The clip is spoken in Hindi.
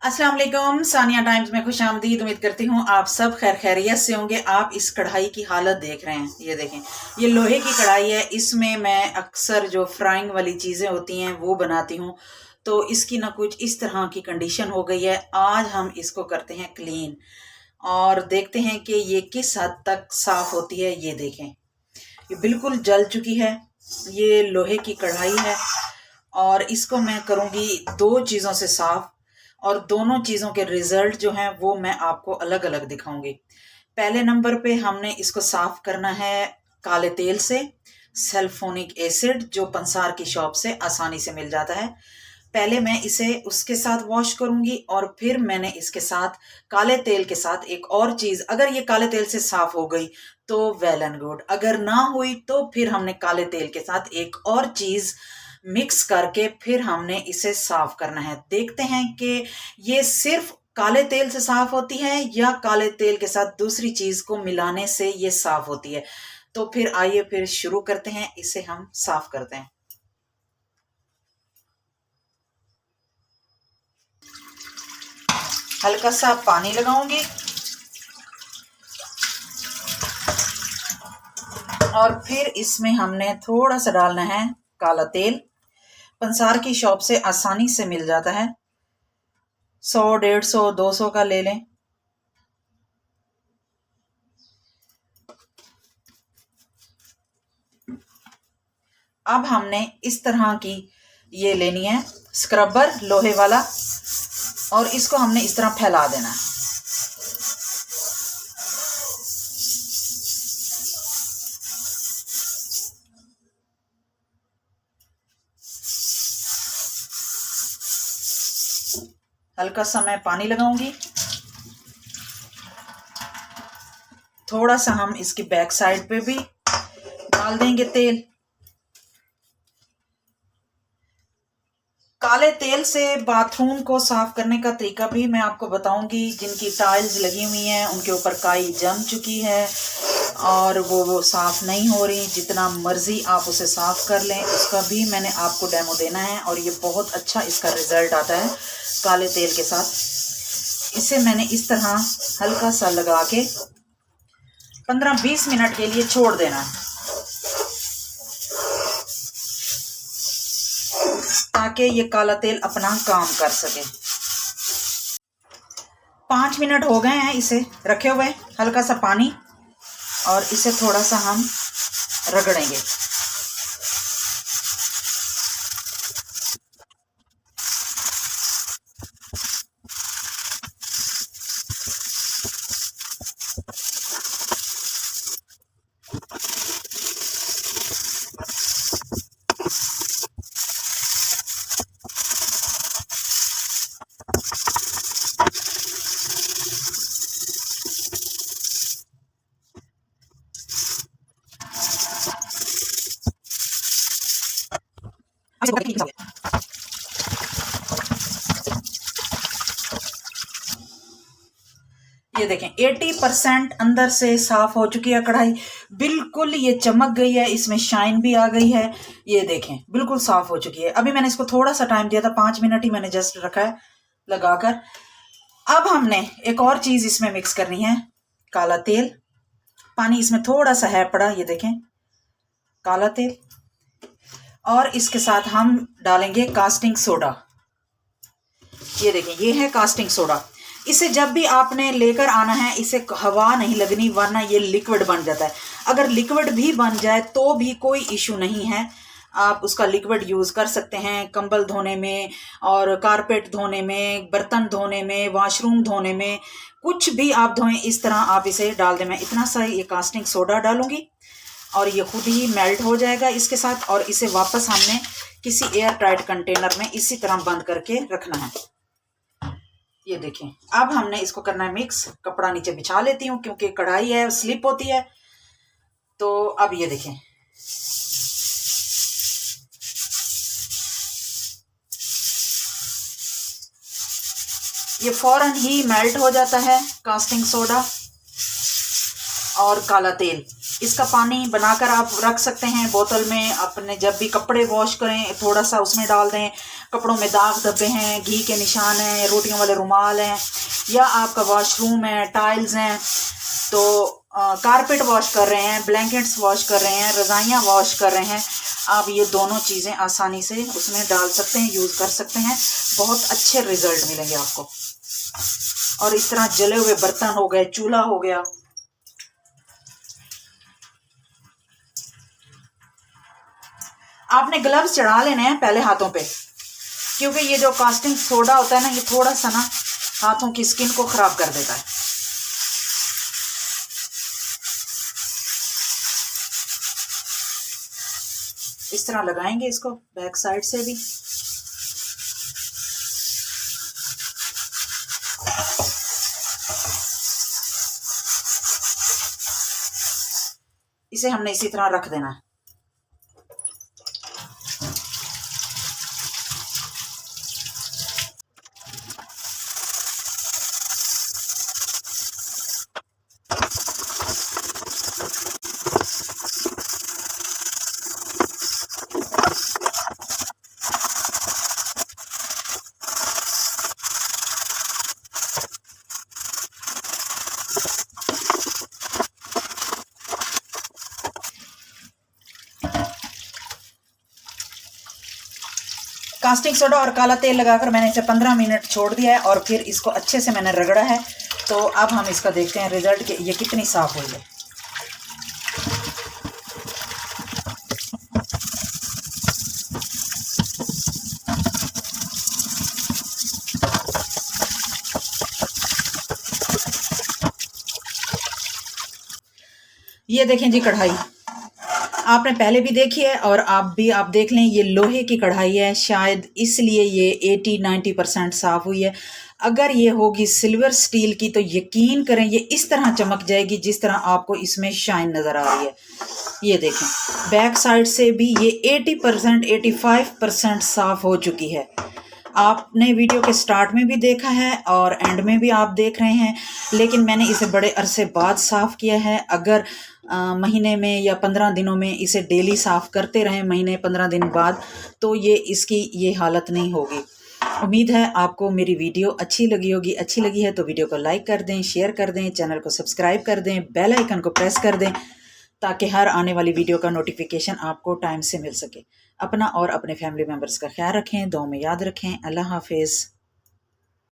अस्सलाम वालेकुम। सानिया टाइम्स में खुश आमदीद। उम्मीद करती हूँ आप सब खैर खैरियत से होंगे। आप इस कढ़ाई की हालत देख रहे हैं, ये देखें, ये लोहे की कढ़ाई है। इसमें मैं अक्सर जो फ्राइंग वाली चीज़ें होती हैं वो बनाती हूँ, तो इसकी ना कुछ इस तरह की कंडीशन हो गई है। आज हम इसको करते हैं क्लीन और देखते हैं कि ये किस हद तक साफ़ होती है। ये देखें, ये बिल्कुल जल चुकी है। ये लोहे की कढ़ाई है और इसको मैं करूँगी दो चीज़ों से साफ़, और दोनों चीज़ों के रिजल्ट जो हैं वो मैं आपको अलग अलग दिखाऊंगी। पहले नंबर पे हमने इसको साफ करना है काले तेल से, सल्फोनिक एसिड जो पंसार की शॉप से आसानी से मिल जाता है। पहले मैं इसे उसके साथ वॉश करूंगी और फिर मैंने इसके साथ काले तेल के साथ एक और चीज, अगर ये काले तेल से साफ हो गई तो वेल एंड गुड, अगर ना हुई तो फिर हमने काले तेल के साथ एक और चीज मिक्स करके फिर हमने इसे साफ करना है। देखते हैं कि ये सिर्फ काले तेल से साफ होती है या काले तेल के साथ दूसरी चीज को मिलाने से ये साफ होती है। तो फिर आइए फिर शुरू करते हैं, इसे हम साफ करते हैं। हल्का सा पानी लगाऊंगी और फिर इसमें हमने थोड़ा सा डालना है काला तेल। पंसार की शॉप से आसानी से मिल जाता है, 100, 150, 200 का ले लें। अब हमने इस तरह की ये लेनी है स्क्रबर लोहे वाला, और इसको हमने इस तरह फैला देना है। हल्का सा मैं पानी लगाऊंगी, थोड़ा सा हम इसकी बैक साइड पे भी डाल देंगे तेल। काले तेल से बाथरूम को साफ करने का तरीका भी मैं आपको बताऊंगी। जिनकी टाइल्स लगी हुई हैं उनके ऊपर काई जम चुकी है और वो साफ नहीं हो रही, जितना मर्जी आप उसे साफ कर लें, उसका भी मैंने आपको डेमो देना है और ये बहुत अच्छा इसका रिजल्ट आता है काले तेल के साथ। इसे मैंने इस तरह हल्का सा लगा के 15-20 मिनट के लिए छोड़ देना है ताकि ये काला तेल अपना काम कर सके। 5 मिनट हो गए हैं इसे रखे हुए, हल्का सा पानी, और इसे थोड़ा सा हम रगड़ेंगे। ये देखें 80% अंदर से साफ हो चुकी है कढ़ाई, बिल्कुल ये चमक गई है, इसमें शाइन भी आ गई है। ये देखें बिल्कुल साफ हो चुकी है। अभी मैंने इसको थोड़ा सा टाइम दिया था, 5 मिनट ही मैंने जस्ट रखा है लगाकर। अब हमने एक और चीज इसमें मिक्स करनी है, काला तेल। पानी इसमें थोड़ा सा है पड़ा, ये देखें काला तेल, और इसके साथ हम डालेंगे कास्टिंग सोडा। ये देखें ये है कास्टिंग सोडा। इसे जब भी आपने लेकर आना है इसे हवा नहीं लगनी, वरना ये लिक्विड बन जाता है। अगर लिक्विड भी बन जाए तो भी कोई इशू नहीं है, आप उसका लिक्विड यूज कर सकते हैं कंबल धोने में और कारपेट धोने में, बर्तन धोने में, वॉशरूम धोने में, कुछ भी आप धोएं इस तरह आप इसे डाल दें। मैं इतना सा ये कास्टिंग सोडा डालूंगी और ये खुद ही मेल्ट हो जाएगा इसके साथ, और इसे वापस हमने किसी एयर टाइट कंटेनर में इसी तरह बंद करके रखना है। ये देखें अब हमने इसको करना है मिक्स। कपड़ा नीचे बिछा लेती हूँ क्योंकि कढ़ाई है स्लिप होती है। तो अब ये देखें ये फौरन ही मेल्ट हो जाता है कास्टिंग सोडा और काला तेल। इसका पानी बनाकर आप रख सकते हैं बोतल में। अपने जब भी कपड़े वॉश करें थोड़ा सा उसमें डाल दें। कपड़ों में दाग धब्बे हैं, घी के निशान हैं, रोटियों वाले रुमाल हैं, या आपका वॉशरूम है, टाइल्स हैं, तो कारपेट वॉश कर रहे हैं, ब्लैंकेट्स वॉश कर रहे हैं, रज़ाइयाँ वॉश कर रहे हैं, आप ये दोनों चीज़ें आसानी से उसमें डाल सकते हैं, यूज़ कर सकते हैं। बहुत अच्छे रिजल्ट मिलेंगे आपको। और इस तरह जले हुए बर्तन हो गए, चूल्हा हो गया, आपने ग्लव्स चढ़ा लेने हैं पहले हाथों पे, क्योंकि ये जो कास्टिंग सोडा होता है ना, ये थोड़ा सा ना हाथों की स्किन को खराब कर देता है। इस तरह लगाएंगे इसको बैक साइड से भी। इसे हमने इसी तरह रख देना है। कास्टिंग सोडा और काला तेल लगाकर मैंने इसे 15 मिनट छोड़ दिया है और फिर इसको अच्छे से मैंने रगड़ा है। तो अब हम इसका देखते हैं रिजल्ट कि ये कितनी साफ हुई है। ये देखें जी कढ़ाई, आपने पहले भी देखी है और आप देख लें, ये लोहे की कढ़ाई है, शायद इसलिए ये 80-90% साफ़ हुई है। अगर ये होगी सिल्वर स्टील की तो यकीन करें ये इस तरह चमक जाएगी जिस तरह आपको इसमें शाइन नज़र आ रही है। ये देखें बैक साइड से भी ये 80% 85% साफ़ हो चुकी है। आपने वीडियो के स्टार्ट में भी देखा है और एंड में भी आप देख रहे हैं, लेकिन मैंने इसे बड़े अरसे बाद साफ़ किया है। अगर महीने में या 15 दिनों में इसे डेली साफ़ करते रहें, महीने 15 दिन बाद, तो ये इसकी ये हालत नहीं होगी। उम्मीद है आपको मेरी वीडियो अच्छी लगी होगी। अच्छी लगी है तो वीडियो को लाइक कर दें, शेयर कर दें, चैनल को सब्सक्राइब कर दें, बेल आइकन को प्रेस कर दें ताकि हर आने वाली वीडियो का नोटिफिकेशन आपको टाइम से मिल सके। अपना और अपने फैमिली मेम्बर्स का ख्याल रखें, दुआ में याद रखें। अल्लाह हाफिज़।